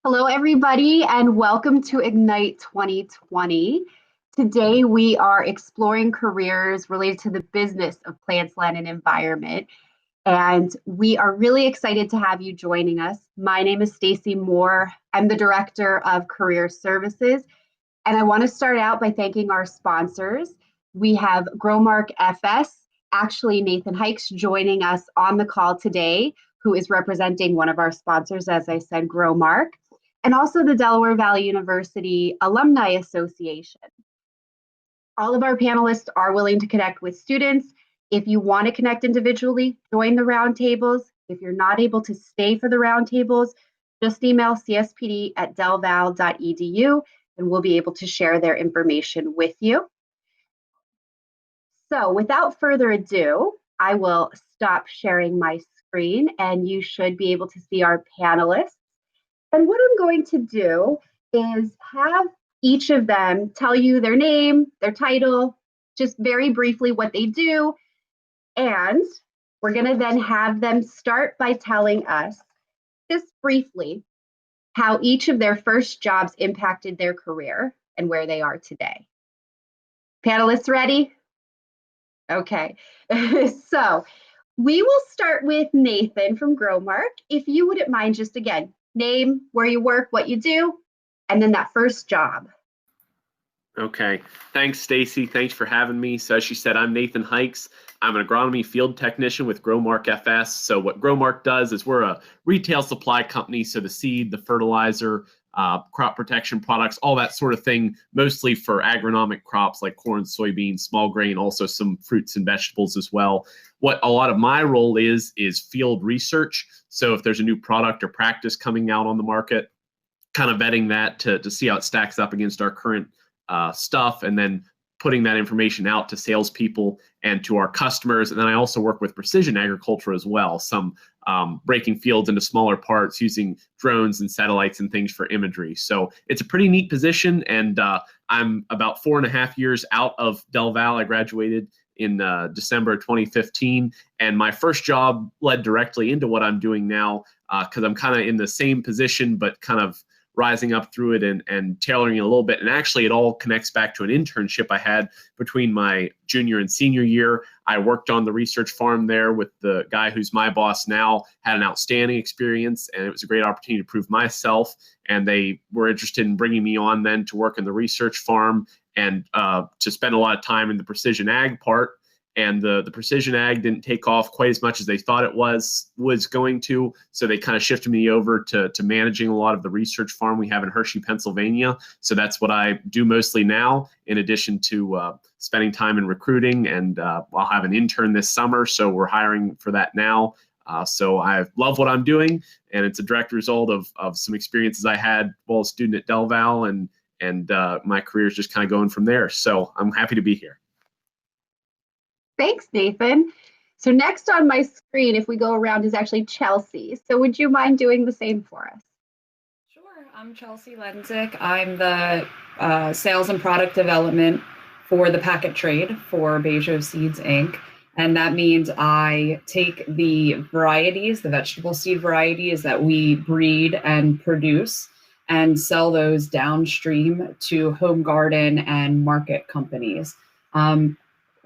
Hello, everybody, and welcome to Ignite 2020. Today, we are exploring careers related to the business of plants, land, and environment. And we are really excited to have you joining us. My name is Stacy Moore. I'm the Director of Career Services. And I want to start out by thanking our sponsors. We have Growmark FS, actually Nathan Hykes joining us on the call today, who is representing one of our sponsors, as I said, Growmark, and also the Delaware Valley University Alumni Association. All of our panelists are willing to connect with students. If you want to connect individually, join the roundtables. If you're not able to stay for the roundtables, just email cspd@delval.edu and we'll be able to share their information with you. So without further ado, I will stop sharing my screen and you should be able to see our panelists. And what I'm going to do is have each of them tell you their name, their title, just very briefly what they do. And we're going to then have them start by telling us just briefly how each of their first jobs impacted their career and where they are today. Panelists ready? Okay, so we will start with Nathan from Growmark. If you wouldn't mind, just again, name, where you work, what you do, and then that first job. Okay, thanks, Stacy. Thanks for having me. So as she said, I'm Nathan Hykes. I'm an agronomy field technician with Growmark FS. So what Growmark does is we're a retail supply company. So the seed, the fertilizer, crop protection products, all that sort of thing, mostly for agronomic crops like corn, soybeans, small grain, also some fruits and vegetables as well. What a lot of my role is field research. So if there's a new product or practice coming out on the market, kind of vetting that to see how it stacks up against our current stuff, and then putting that information out to salespeople and to our customers. And then I also work with precision agriculture as well, some breaking fields into smaller parts using drones and satellites and things for imagery. So it's a pretty neat position. And I'm about 4.5 years out of Del Val. I graduated in December 2015. And my first job led directly into what I'm doing now, because I'm kind of in the same position, but kind of rising up through it and tailoring it a little bit. And actually, it all connects back to an internship I had between my junior and senior year. I worked on the research farm there with the guy who's my boss now, had an outstanding experience, and it was a great opportunity to prove myself. And they were interested in bringing me on then to work in the research farm and to spend a lot of time in the precision ag part. And the precision ag didn't take off quite as much as they thought it was going to. So they kind of shifted me over to managing a lot of the research farm we have in Hershey, Pennsylvania. So that's what I do mostly now, in addition to spending time in recruiting. And I'll have an intern this summer, so we're hiring for that now. So I love what I'm doing, and it's a direct result of some experiences I had while a student at Del Val, and my career is just kind of going from there. So I'm happy to be here. Thanks, Nathan. So next on my screen, if we go around, is actually Chelsey. So would you mind doing the same for us? Sure. I'm Chelsey Lenczyk. I'm the sales and product development for the packet trade for Bejo Seeds, Inc. And that means I take the varieties, the vegetable seed varieties that we breed and produce, and sell those downstream to home garden and market companies.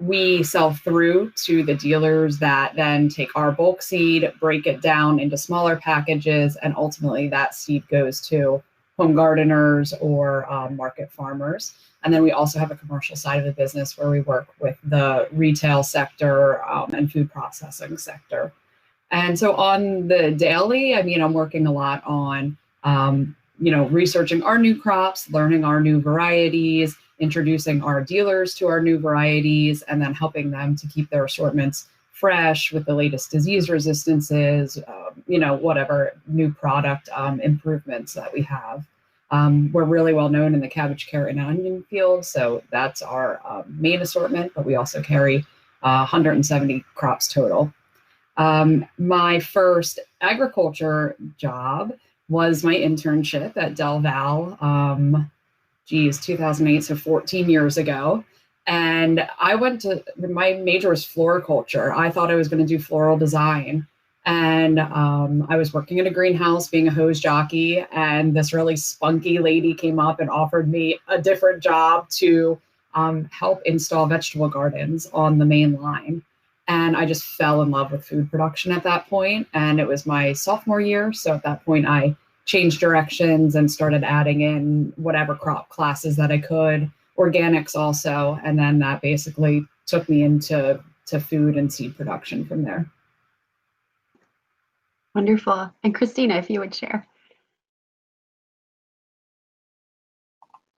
We sell through to the dealers that then take our bulk seed, break it down into smaller packages, and ultimately that seed goes to home gardeners or market farmers. And then we also have a commercial side of the business where we work with the retail sector and food processing sector. And so on the daily, I'm working a lot on, researching our new crops, learning our new varieties, introducing our dealers to our new varieties, and then helping them to keep their assortments fresh with the latest disease resistances, whatever new product improvements that we have. We're really well known in the cabbage, carrot, and onion field, so that's our main assortment, but we also carry 170 crops total. My first agriculture job was my internship at Del Val, 2008, so 14 years ago. And my major was floriculture. I thought I was going to do floral design. And I was working in a greenhouse being a hose jockey, and this really spunky lady came up and offered me a different job to help install vegetable gardens on the main line. And I just fell in love with food production at that point. And it was my sophomore year. So at that point, I changed directions and started adding in whatever crop classes that I could, organics also. And then that basically took me into food and seed production from there. Wonderful. And Kristina, if you would share.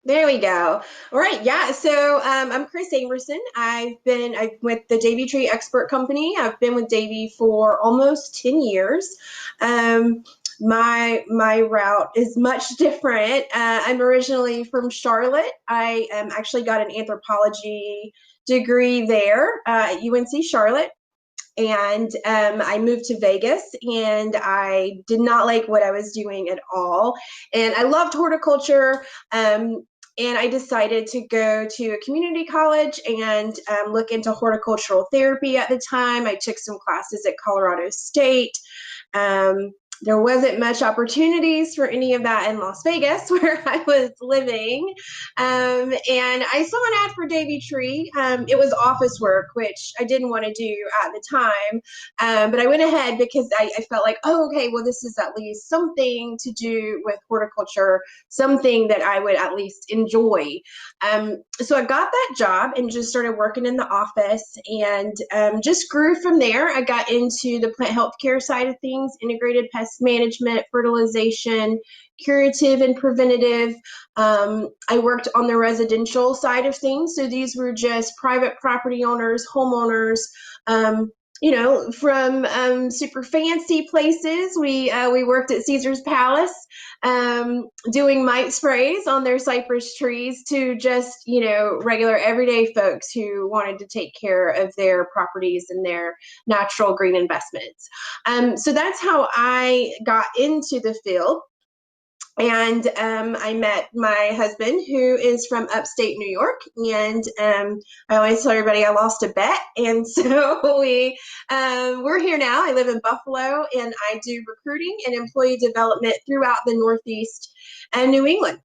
There we go. All right. Yeah. So I'm Chris Amerson. I'm with the Davey Tree Expert Company. I've been with Davey for almost 10 years. My route is much different. I'm originally from Charlotte. I actually got an anthropology degree there at UNC Charlotte. And I moved to Vegas, and I did not like what I was doing at all. And I loved horticulture. And I decided to go to a community college and look into horticultural therapy at the time. I took some classes at Colorado State. There wasn't much opportunities for any of that in Las Vegas, where I was living. And I saw an ad for Davey Tree. It was office work, which I didn't want to do at the time. But I went ahead because I felt like, oh, okay, well, this is at least something to do with horticulture, something that I would at least enjoy. So I got that job and just started working in the office, and just grew from there. I got into the plant healthcare side of things, integrated pest management, fertilization, curative and preventative. I worked on the residential side of things. So these were just private property owners, homeowners, from super fancy places. We worked at Caesar's Palace, doing mite sprays on their cypress trees, to just, regular everyday folks who wanted to take care of their properties and their natural green investments. So that's how I got into the field. And I met my husband, who is from upstate New York. And I always tell everybody I lost a bet. And so we're here now. I live in Buffalo, and I do recruiting and employee development throughout the Northeast and New England.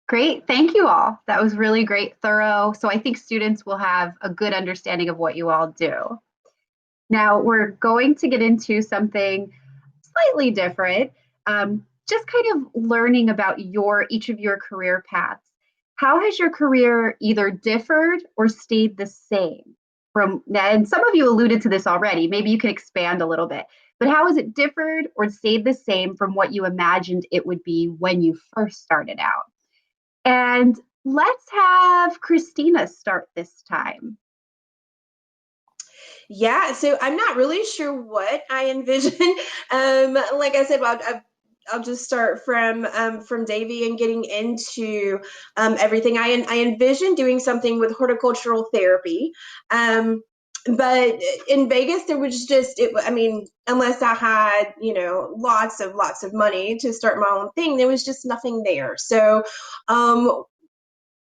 Great. Thank you all. That was really great, thorough. So I think students will have a good understanding of what you all do. Now we're going to get into something slightly different, just kind of learning about each of your career paths. How has your career either differed or stayed the same from, and some of you alluded to this already, maybe you can expand a little bit, but how has it differed or stayed the same from what you imagined it would be when you first started out? And let's have Kristina start this time. Yeah, so I'm not really sure what I envision. Like I said, I'll just start from Davey and getting into everything. I envision doing something with horticultural therapy. But in Vegas, there was just, unless I had, lots of money to start my own thing, there was just nothing there. So,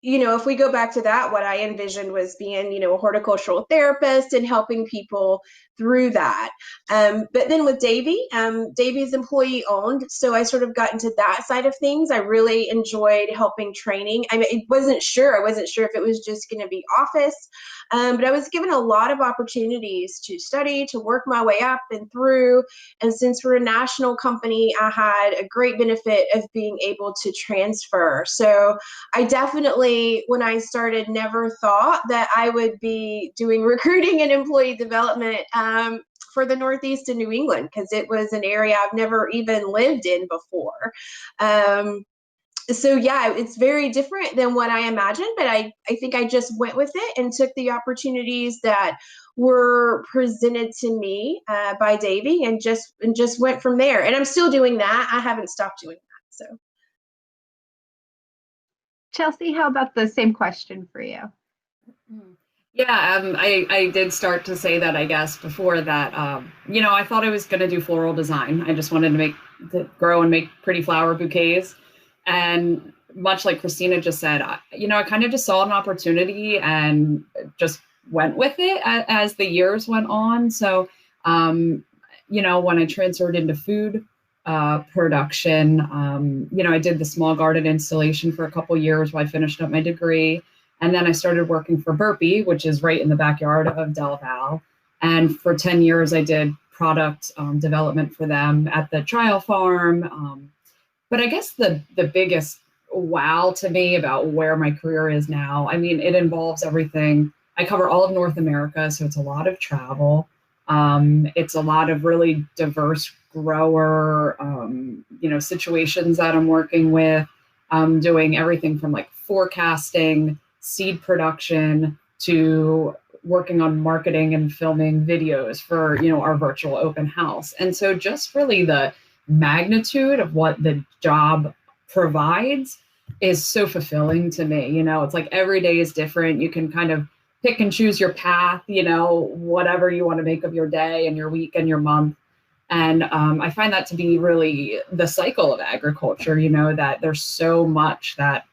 if we go back to that, what I envisioned was being, a horticultural therapist and helping people through that. But then with Davey, Davey's employee owned. So I sort of got into that side of things. I really enjoyed helping training. I wasn't sure if it was just going to be office, but I was given a lot of opportunities to study, to work my way up and through. And since we're a national company, I had a great benefit of being able to transfer. So I definitely, when I started, never thought that I would be doing recruiting and employee development for the Northeast and New England, because it was an area I've never even lived in before. So yeah, it's very different than what I imagined, but I think I just went with it and took the opportunities that were presented to me by Davey, and just went from there. And I'm still doing that. I haven't stopped doing that. So. Chelsey, how about the same question for you? Yeah, I did start to say that, I guess, before that, I thought I was going to do floral design. I just wanted to grow and make pretty flower bouquets. And much like Kristina just said, I kind of just saw an opportunity and just went with it as the years went on. So, when I transferred into food production, I did the small garden installation for a couple years while I finished up my degree. And then I started working for Burpee, which is right in the backyard of Del Val. And for 10 years, I did product development for them at the trial farm. But I guess the biggest wow to me about where my career is now, I mean, it involves everything. I cover all of North America, so it's a lot of travel. It's a lot of really diverse grower, situations that I'm working with. Doing everything from like forecasting, seed production, to working on marketing and filming videos for, our virtual open house. And so just really the magnitude of what the job provides is so fulfilling to me. It's like every day is different. You can kind of pick and choose your path, whatever you want to make of your day and your week and your month. And I find that to be really the cycle of agriculture, that there's so much that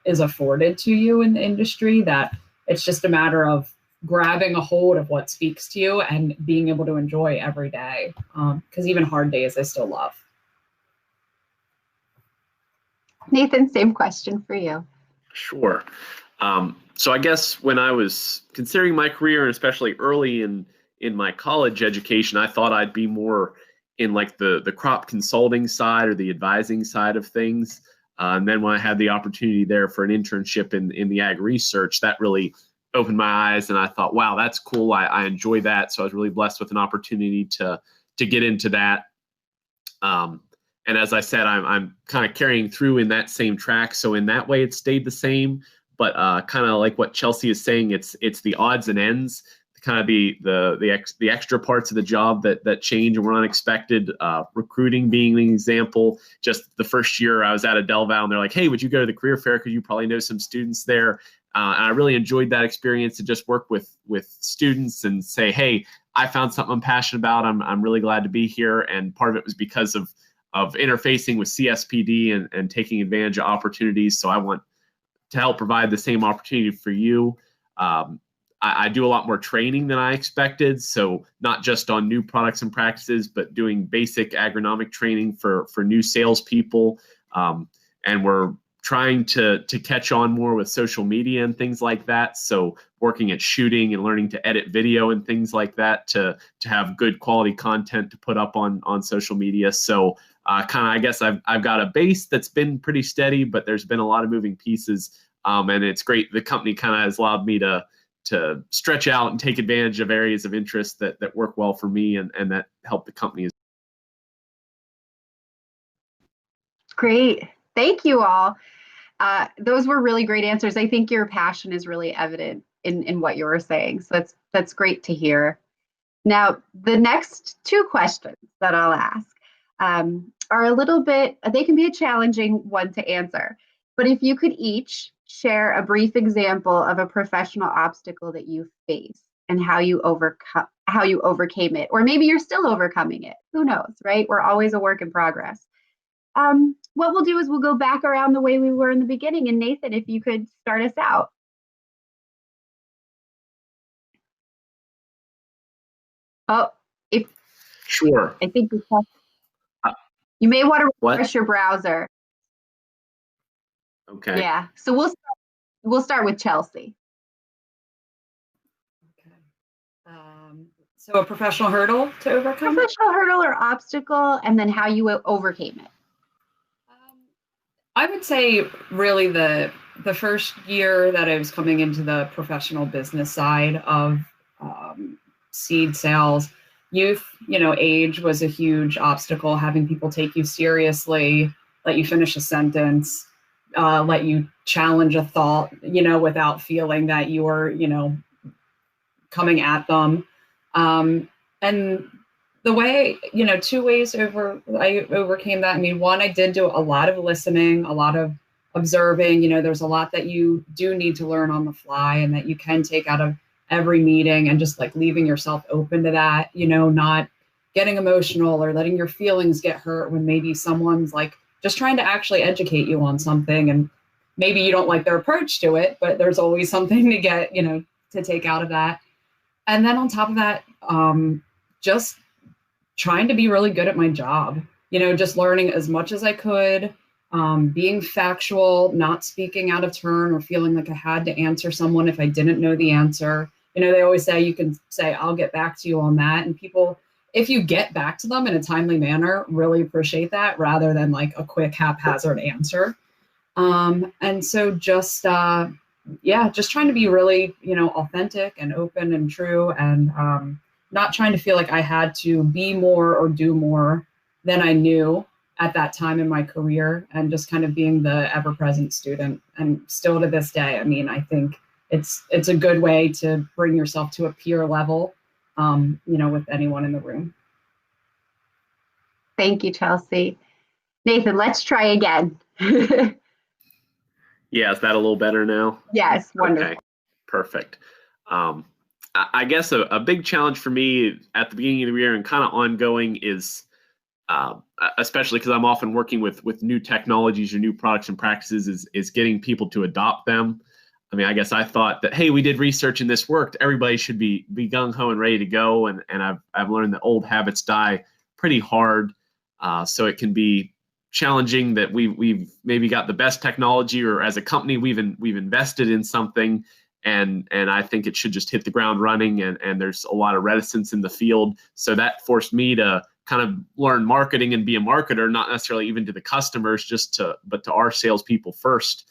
is afforded to you in the industry that it's just a matter of grabbing a hold of what speaks to you and being able to enjoy every day. Because even hard days, I still love. Nathan, same question for you. Sure. So I guess when I was considering my career, and especially early in my college education, I thought I'd be more in like the crop consulting side or the advising side of things. And then when I had the opportunity there for an internship in the ag research, that really opened my eyes, and I thought, wow, that's cool. I enjoy that. So I was really blessed with an opportunity to get into that. And as I said, I'm kind of carrying through in that same track. So in that way, it stayed the same. But kind of like what Chelsey is saying, it's the odds and ends, kind of the extra parts of the job that change and were unexpected. Recruiting being an example. Just the first year I was at Del Val, and they're like, "Hey, would you go to the career fair? Because you probably know some students there." And I really enjoyed that experience to just work with students and say, "Hey, I found something I'm passionate about. I'm really glad to be here." And part of it was because of interfacing with CSPD and taking advantage of opportunities. So I want to help provide the same opportunity for you. I do a lot more training than I expected. So not just on new products and practices, but doing basic agronomic training for new salespeople. And we're trying to catch on more with social media and things like that. So working at shooting and learning to edit video and things like that to have good quality content to put up on social media. So kind of, I guess I've got a base that's been pretty steady, but there's been a lot of moving pieces. And it's great. The company kind of has allowed me to stretch out and take advantage of areas of interest that work well for me and that help the company. Great. Thank you all. Those were really great answers. I think your passion is really evident in what you were saying. So that's great to hear. Now, the next two questions that I'll ask are a little bit, they can be a challenging one to answer. But if you could each share a brief example of a professional obstacle that you faced and how you overcame it, or maybe you're still overcoming it. Who knows, right? We're always a work in progress. What we'll do is we'll go back around the way we were in the beginning. And Nathan, if you could start us out. Oh, Sure. I think you may want to refresh What? your browser. Okay. Yeah. So we'll start with Chelsey. Okay. So a professional hurdle to overcome? Professional hurdle or obstacle, and then how you overcame it. I would say really the first year that I was coming into the professional business side of seed sales, youth, age was a huge obstacle. Having people take you seriously, let you finish a sentence, let you challenge a thought, without feeling that you were, coming at them. And the way, two ways I overcame that. I mean, one, I did do a lot of listening, a lot of observing. There's a lot that you do need to learn on the fly and that you can take out of every meeting, and just like leaving yourself open to that, not getting emotional or letting your feelings get hurt when maybe someone's like just trying to actually educate you on something, and maybe you don't like their approach to it, but there's always something to get, to take out of that. And then on top of that, just trying to be really good at my job, just learning as much as I could, being factual, not speaking out of turn or feeling like I had to answer someone if I didn't know the answer. They always say you can say, I'll get back to you on that. And people, if you get back to them in a timely manner, really appreciate that rather than like a quick haphazard answer. And so just trying to be really, authentic and open and true, and not trying to feel like I had to be more or do more than I knew at that time in my career, and just kind of being the ever-present student. And still to this day, I mean, I think it's a good way to bring yourself to a peer level, with anyone in the room. Thank you, Chelsey. Nathan, let's try again. Yeah, is that a little better now? Yes, wonderful. Okay, perfect. I guess a big challenge for me at the beginning of the year and kind of ongoing is, especially because I'm often working with new technologies or new products and practices, is getting people to adopt them. I mean, I guess I thought that, hey, we did research and this worked. Everybody should be gung-ho and ready to go. And I've learned that old habits die pretty hard. So it can be challenging that we've maybe got the best technology, or as a company we've invested in something, and I think it should just hit the ground running, and there's a lot of reticence in the field. So that forced me to kind of learn marketing and be a marketer, not necessarily even to the customers, but to our salespeople first.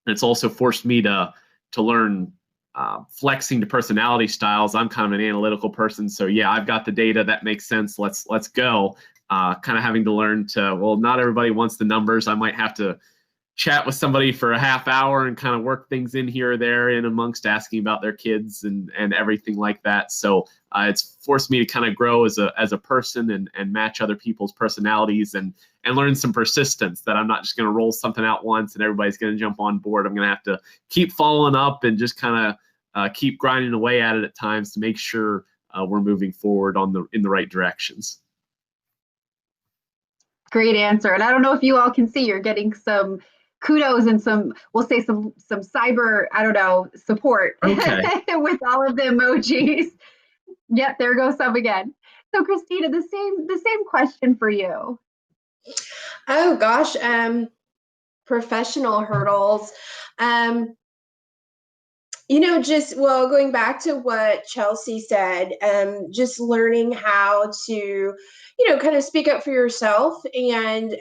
It's also forced me to learn flexing to personality styles. I'm kind of an analytical person, so yeah, I've got the data, that makes sense. Let's go. Kind of having to learn to, well, not everybody wants the numbers. I might have to chat with somebody for a half hour and kind of work things in here or there in amongst asking about their kids and everything like that. So it's forced me to kind of grow as a person and match other people's personalities and learn some persistence, that I'm not just going to roll something out once and everybody's going to jump on board. I'm going to have to keep following up and just kind of keep grinding away at it at times to make sure we're moving forward in the right directions. Great answer. And I don't know if you all can see, you're getting some kudos and some cyber, I don't know, support. Okay. With all of the emojis. Yep, there goes some again. So Kristina, the same question for you. Oh gosh, professional hurdles. Going back to what Chelsey said, just learning how to, kind of speak up for yourself and,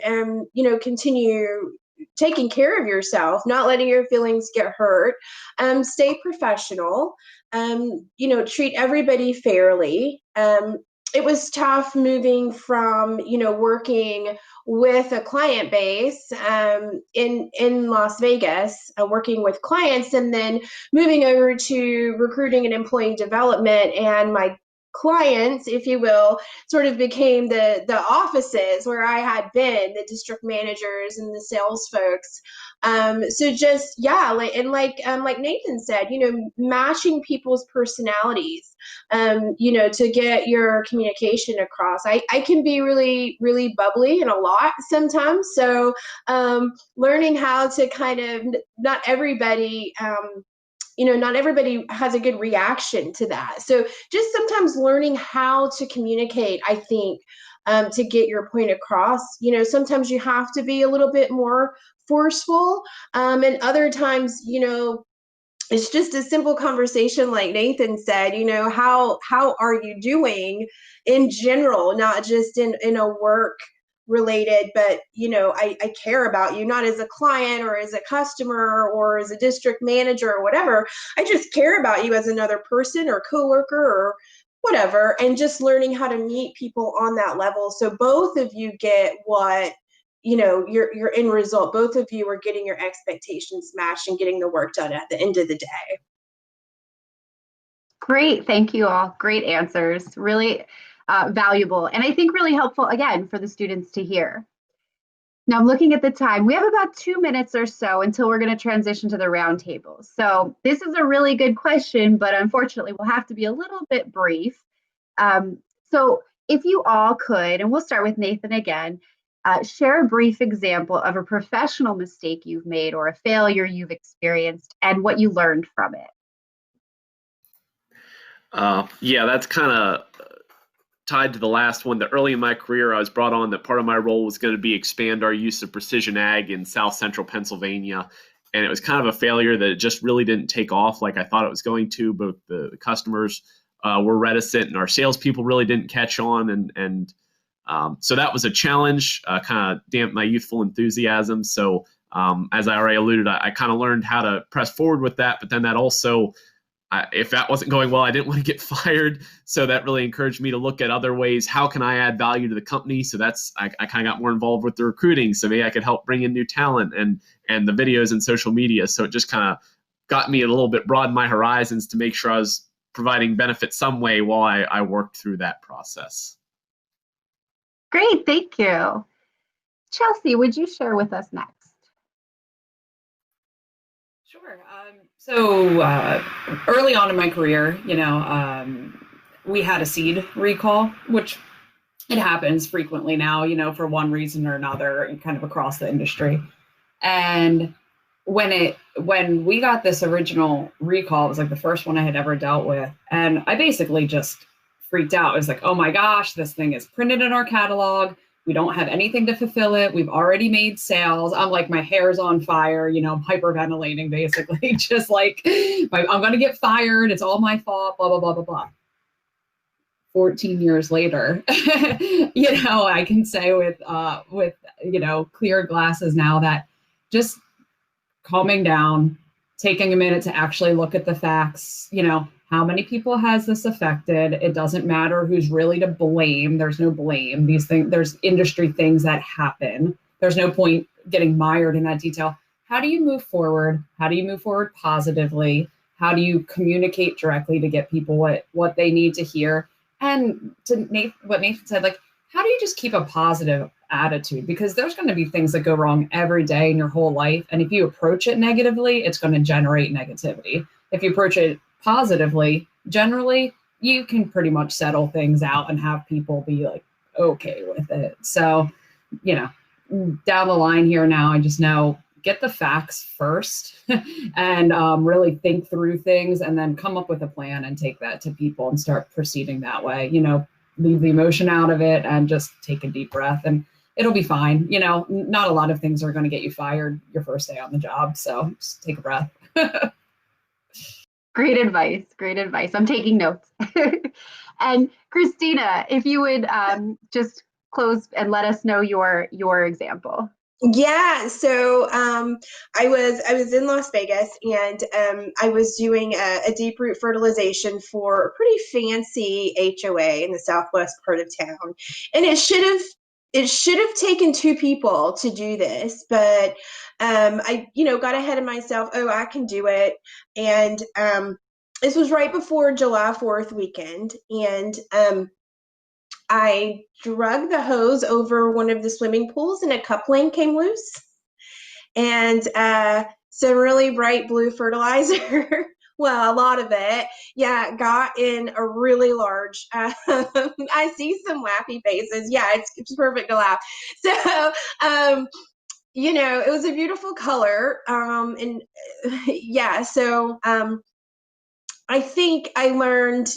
continue taking care of yourself, not letting your feelings get hurt, stay professional, treat everybody fairly. It was tough moving from, working with a client base in Las Vegas, working with clients, and then moving over to recruiting and employee development. And my clients, if you will, sort of became the offices where I had been, the district managers and the sales folks. So just, yeah, like Nathan said, matching people's personalities, to get your communication across. I can be really, really bubbly and a lot sometimes. So learning how to kind of, not everybody has a good reaction to that. So just sometimes learning how to communicate, I think, to get your point across. Sometimes you have to be a little bit more forceful, and other times, it's just a simple conversation, like Nathan said. How are you doing in general, not just in a work related, but I care about you, not as a client or as a customer or as a district manager or whatever. I just care about you as another person or coworker or whatever, and just learning how to meet people on that level, so both of you get what your end result. Both of you are getting your expectations matched and getting the work done at the end of the day. Great, thank you all. Great answers, really valuable, and I think really helpful, again, for the students to hear. Now, I'm looking at the time. We have about 2 minutes or so until we're going to transition to the roundtable. So this is a really good question, but unfortunately, we'll have to be a little bit brief. So if you all could, and we'll start with Nathan again, share a brief example of a professional mistake you've made or a failure you've experienced and what you learned from it. Yeah, that's kind of tied to the last one. That early in my career, I was brought on that part of my role was going to be expand our use of precision ag in South Central Pennsylvania. And it was kind of a failure that it just really didn't take off like I thought it was going to. Both the customers were reticent and our salespeople really didn't catch on. And so that was a challenge, kind of damped my youthful enthusiasm. So as I already alluded, I kind of learned how to press forward with that. But then that also, if that wasn't going well, I didn't want to get fired. So that really encouraged me to look at other ways. How can I add value to the company? So I kind of got more involved with the recruiting. So maybe I could help bring in new talent and the videos and social media. So it just kind of got me a little bit broaden my horizons to make sure I was providing benefit some way while I worked through that process. Great, thank you. Chelsey, would you share with us next? Sure. So early on in my career, we had a seed recall, which it happens frequently now, for one reason or another, kind of across the industry. And when we got this original recall, it was like the first one I had ever dealt with. And I basically just freaked out. I was like, oh my gosh, this thing is printed in our catalog. We don't have anything to fulfill it. We've already made sales. I'm like, my hair's on fire, I'm hyperventilating basically, just like, I'm going to get fired. It's all my fault, blah, blah, blah, blah, blah. 14 years later, I can say with clear glasses now that just calming down, taking a minute to actually look at the facts, how many people has this affected? It doesn't matter who's really to blame. There's no blame. These things, there's industry things that happen. There's no point getting mired in that detail. How do you move forward? How do you move forward positively? How do you communicate directly to get people what they need to hear? And to what Nathan said, like, how do you just keep a positive attitude? Because there's going to be things that go wrong every day in your whole life. And if you approach it negatively, it's going to generate negativity. If you approach it positively, generally, you can pretty much settle things out and have people be like, okay with it. So, down the line here now, I just know, get the facts first and really think through things and then come up with a plan and take that to people and start proceeding that way, leave the emotion out of it and just take a deep breath and it'll be fine. Not a lot of things are going to get you fired your first day on the job. So just take a breath. Great advice. Great advice. I'm taking notes. And Kristina, if you would just close and let us know your example. Yeah, so I was in Las Vegas and I was doing a deep root fertilization for a pretty fancy HOA in the southwest part of town, and it should have taken two people to do this, but I got ahead of myself. Oh, I can do it, and this was right before July 4th weekend, and I drug the hose over one of the swimming pools and a coupling came loose. And some really bright blue fertilizer, well, a lot of it, got in a really large, I see some laughy faces. Yeah, it's perfect to laugh. So, it was a beautiful color. And yeah, so I think I learned,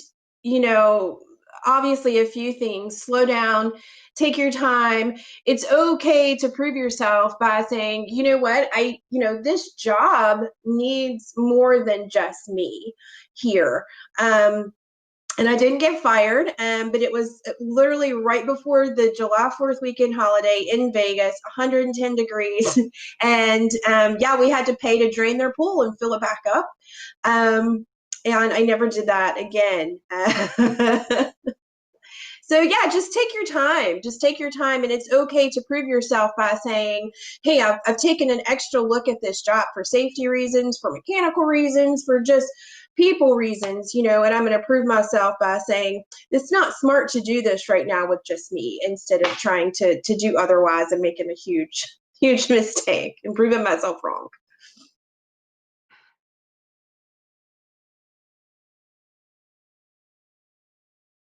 obviously a few things. Slow down, take your time. It's okay to prove yourself by saying, you know what, this job needs more than just me here. And I didn't get fired, but it was literally right before the July 4th weekend holiday in Vegas, 110 degrees. And we had to pay to drain their pool and fill it back up. And I never did that again. So yeah, just take your time. Just take your time, and it's okay to prove yourself by saying, "Hey, I've taken an extra look at this job for safety reasons, for mechanical reasons, for just people reasons, and I'm going to prove myself by saying it's not smart to do this right now with just me, instead of trying to do otherwise and making a huge mistake and proving myself wrong."